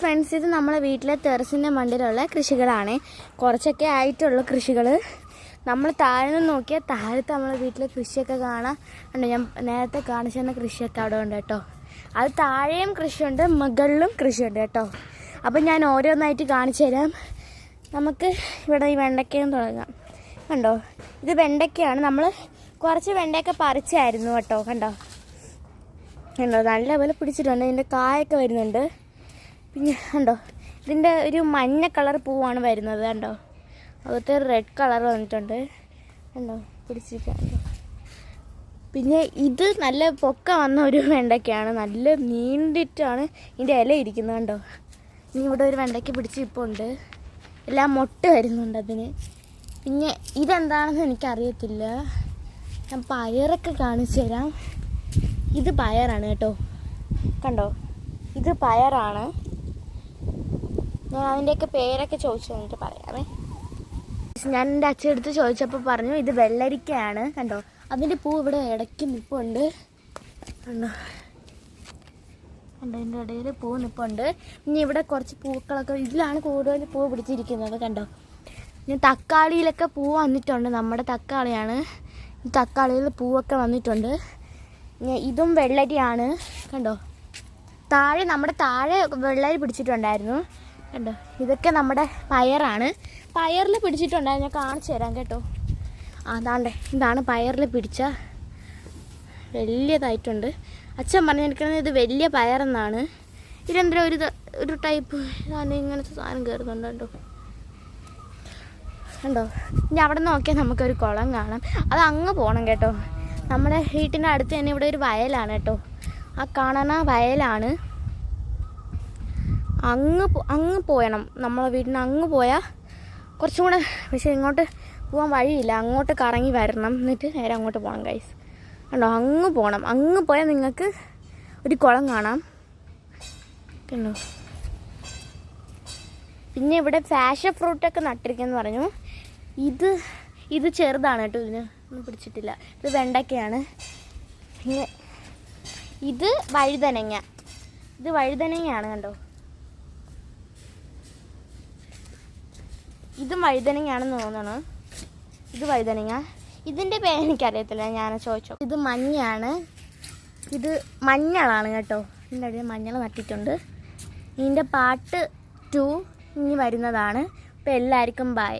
Friends, ഇത് നമ്മളെ വീട്ടിലെ ടെറസിൻ്റെ മണ്ടിലുള്ള കൃഷികളാണ്. കുറച്ചൊക്കെ ആയിട്ടുള്ള കൃഷികൾ. നമ്മൾ താഴെ നിന്ന് നോക്കിയാൽ താഴത്ത് നമ്മളെ വീട്ടിലെ കൃഷിയൊക്കെ കാണാം. ഉണ്ട്, ഞാൻ നേരത്തെ കാണിച്ചു തന്ന കൃഷിയൊക്കെ അവിടെ ഉണ്ട് കേട്ടോ. അത് താഴെയും കൃഷിയുണ്ട്, മുകളിലും കൃഷിയുണ്ട് കേട്ടോ. അപ്പം ഞാൻ ഓരോന്നായിട്ട് കാണിച്ചു തരാം. നമുക്ക് ഇവിടെ ഈ വെണ്ടയ്ക്കയും തുടങ്ങാം. കണ്ടോ, ഇത് വെണ്ടയ്ക്കയാണ്. നമ്മൾ കുറച്ച് വെണ്ടയൊക്കെ പറിച്ചായിരുന്നു കേട്ടോ. കണ്ടോ നല്ലപോലെ പിടിച്ചിട്ടുണ്ട്. ഇതിൻ്റെ കായൊക്കെ വരുന്നുണ്ട്. പിന്നെ കണ്ടോ, ഇതിൻ്റെ ഒരു മഞ്ഞ കളർ പൂവാണ് വരുന്നത്. കണ്ടോ, അകത്ത് റെഡ് കളർ വന്നിട്ടുണ്ട്. കണ്ടോ, പിടിച്ചിരിക്കുന്നുണ്ടോ. പിന്നെ ഇത് നല്ല പൊക്ക വന്ന ഒരു വെണ്ടയ്ക്കയാണ്. നല്ല നീണ്ടിട്ടാണ് ഇതിൻ്റെ ഇല ഇരിക്കുന്നത്. കണ്ടോ, ഇനി ഇവിടെ ഒരു വെണ്ടയ്ക്ക പിടിച്ച് ഇപ്പോൾ ഉണ്ട്. എല്ലാം മൊട്ട് വരുന്നുണ്ട് അതിന്. പിന്നെ ഇതെന്താണെന്ന് എനിക്കറിയത്തില്ല. ഞാൻ പയറൊക്കെ കാണിച്ചു തരാം. ഇത് പയറാണ് കേട്ടോ. കണ്ടോ, ഇത് പയറാണ്. ഞാൻ അതിൻ്റെയൊക്കെ പേരൊക്കെ ചോദിച്ചു എന്നിട്ട് പറയാമേ. ഞാൻ എൻ്റെ അച്ഛനടുത്ത് ചോദിച്ചപ്പോൾ പറഞ്ഞു ഇത് വെള്ളരിക്കയാണ്. കണ്ടോ, അതിൻ്റെ പൂ ഇവിടെ ഇടയ്ക്ക് നിൽപ്പുണ്ട്. കണ്ടോ കണ്ടോ, എൻ്റെ ഇടയിൽ പൂ നിൽപ്പുണ്ട്. ഇനി ഇവിടെ കുറച്ച് പൂക്കളൊക്കെ, ഇതിലാണ് കൂടുതൽ പൂ പിടിച്ചിരിക്കുന്നത്. കണ്ടോ, ഇനി തക്കാളിയിലൊക്കെ പൂ വന്നിട്ടുണ്ട്. നമ്മുടെ തക്കാളിയാണ്. തക്കാളിയിൽ പൂവൊക്കെ വന്നിട്ടുണ്ട്. ഇതും വെള്ളരിയാണ്. കണ്ടോ, നമ്മുടെ താഴെ വെള്ളരി പിടിച്ചിട്ടുണ്ടായിരുന്നു. കണ്ടോ, ഇതൊക്കെ നമ്മുടെ പയറാണ്. പയറിൽ പിടിച്ചിട്ടുണ്ടായിരുന്നു. ഞാൻ കാണിച്ചു തരാം കേട്ടോ. അതാണ്ടേ, ഇതാണ് പയറിൽ പിടിച്ച വലിയതായിട്ടുണ്ട്. അച്ഛൻ പറഞ്ഞിരിക്കുന്നത് ഇത് വലിയ പയറെന്നാണ്. ഇതെന്താ ഒരു ടൈപ്പ് ഇങ്ങനത്തെ സാധനം കയറുന്നുണ്ട്. കണ്ടോ കണ്ടോ, ഇനി അവിടെ നോക്കിയാൽ നമുക്കൊരു കുളം കാണാം. അത് അങ്ങ് പോകണം കേട്ടോ. നമ്മുടെ വീട്ടിൻ്റെ അടുത്ത് തന്നെ ഇവിടെ ഒരു വയലാണ് കേട്ടോ. ആ കാണുന്ന വയലാണ്. അങ്ങ് പോയണം. നമ്മളെ വീട്ടിന് അങ്ങ് പോയാൽ കുറച്ചും കൂടെ, പക്ഷേ ഇങ്ങോട്ട് പോകാൻ വഴിയില്ല. അങ്ങോട്ട് കറങ്ങി വരണം, എന്നിട്ട് നേരെ അങ്ങോട്ട് പോകണം ഗൈസ്. കണ്ടോ, അങ്ങ് പോകണം. അങ്ങ് പോയാൽ നിങ്ങൾക്ക് ഒരു കുളം കാണാം. കണ്ടോ, പിന്നെ ഇവിടെ ഫാഷൻ ഫ്രൂട്ടൊക്കെ നട്ടിരിക്കുമെന്ന് പറഞ്ഞു. ഇത് ചെറുതാണ് കേട്ടോ. ഇതിന് ഒന്നും പിടിച്ചിട്ടില്ല. ഇത് വെണ്ടയ്ക്കയാണ്. പിന്നെ ഇത് വഴുതനങ്ങ. ഇത് വഴുതനങ്ങയാണ്. കണ്ടോ, ഇതും വഴുതനങ്ങയാണെന്ന് തോന്നണം. ഇത് വഴുതനങ്ങ. ഇതിൻ്റെ പേര് എനിക്കറിയത്തില്ല, ഞാൻ ചോദിച്ചോ. ഇത് മഞ്ഞയാണ്. ഇത് മഞ്ഞളാണ് കേട്ടോ. ഇതിൻ്റെ അടിയിൽ മഞ്ഞൾ നട്ടിട്ടുണ്ട്. ഇതിൻ്റെ പാർട്ട് 2 ഇനി വരുന്നതാണ്. അപ്പോൾ എല്ലാവർക്കും ബൈ.